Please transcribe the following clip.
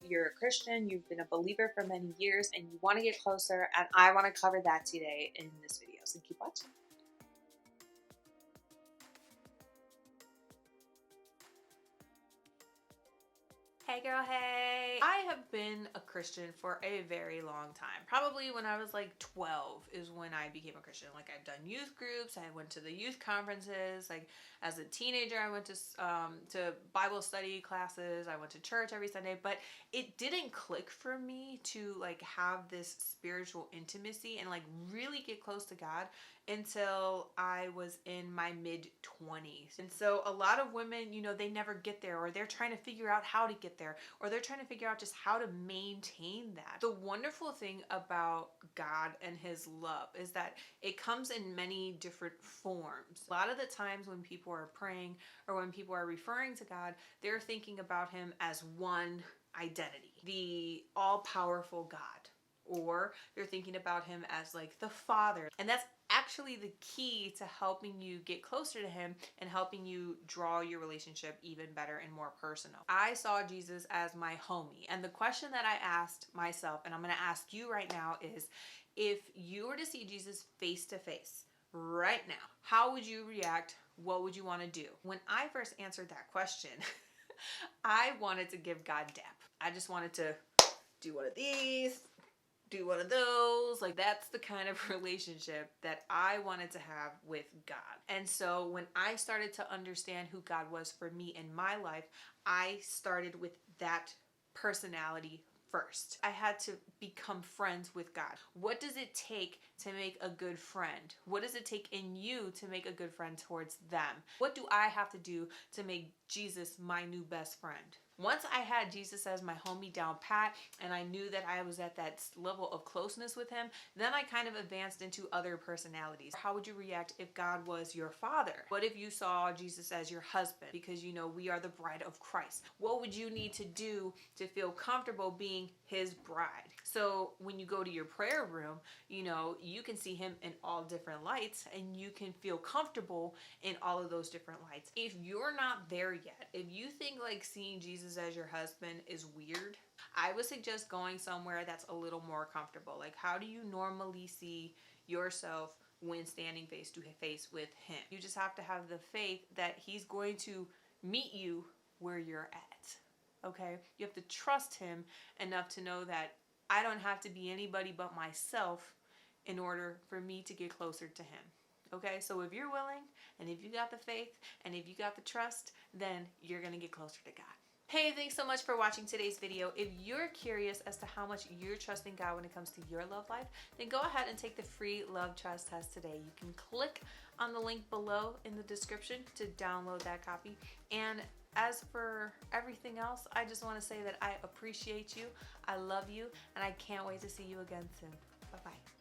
you're a Christian, you've been a believer for many years, and you want to get closer, and I want to cover that today in this video, so keep watching. Hey girl, hey! I have been a Christian for a very long time. Probably when I was like 12 is when I became a Christian. Like, I've done youth groups, I went to the youth conferences. Like, as a teenager, I went to Bible study classes, I went to church every Sunday, but it didn't click for me to like have this spiritual intimacy and like really get close to God until I was in my mid-20s. And so a lot of women, you know, they never get there, or they're trying to figure out how to get there, or they're trying to figure out just how to maintain that. The wonderful thing about God and his love is that it comes in many different forms. A lot of the times when people are praying or when people are referring to God, they're thinking about him as one identity, the all-powerful God. Or they're thinking about him as like the Father. And that's actually the key to helping you get closer to him and helping you draw your relationship even better and more personal. I saw Jesus as my homie. And the question that I asked myself, and I'm going to ask you right now, is if you were to see Jesus face to face right now, how would you react? What would you want to do? When I first answered that question, I wanted to give God dap. I just wanted to do one of these, do one of those. Like, that's the kind of relationship that I wanted to have with God. And so when I started to understand who God was for me in my life, I started with that personality first. I had to become friends with God. What does it take to make a good friend? What does it take in you to make a good friend towards them? What do I have to do to make Jesus my new best friend? Once I had Jesus as my homie down pat, and I knew that I was at that level of closeness with him, then I kind of advanced into other personalities. How would you react if God was your father? What if you saw Jesus as your husband? Because, you know, we are the bride of Christ. What would you need to do to feel comfortable being his bride? So when you go to your prayer room, you know, you can see him in all different lights, and you can feel comfortable in all of those different lights. If you're not there yet, if you think like seeing Jesus as your husband is weird, I would suggest going somewhere that's a little more comfortable. Like, how do you normally see yourself when standing face to face with him? You just have to have the faith that he's going to meet you where you're at. Okay? You have to trust him enough to know that I don't have to be anybody but myself in order for me to get closer to him. Okay? So if you're willing, and if you got the faith, and if you got the trust, then you're going to get closer to God. Hey, thanks so much for watching today's video. If you're curious as to how much you're trusting God when it comes to your love life, then go ahead and take the free love trust test today. You can click on the link below in the description to download that copy. And as for everything else, I just want to say that I appreciate you, I love you, and I can't wait to see you again soon. Bye-bye.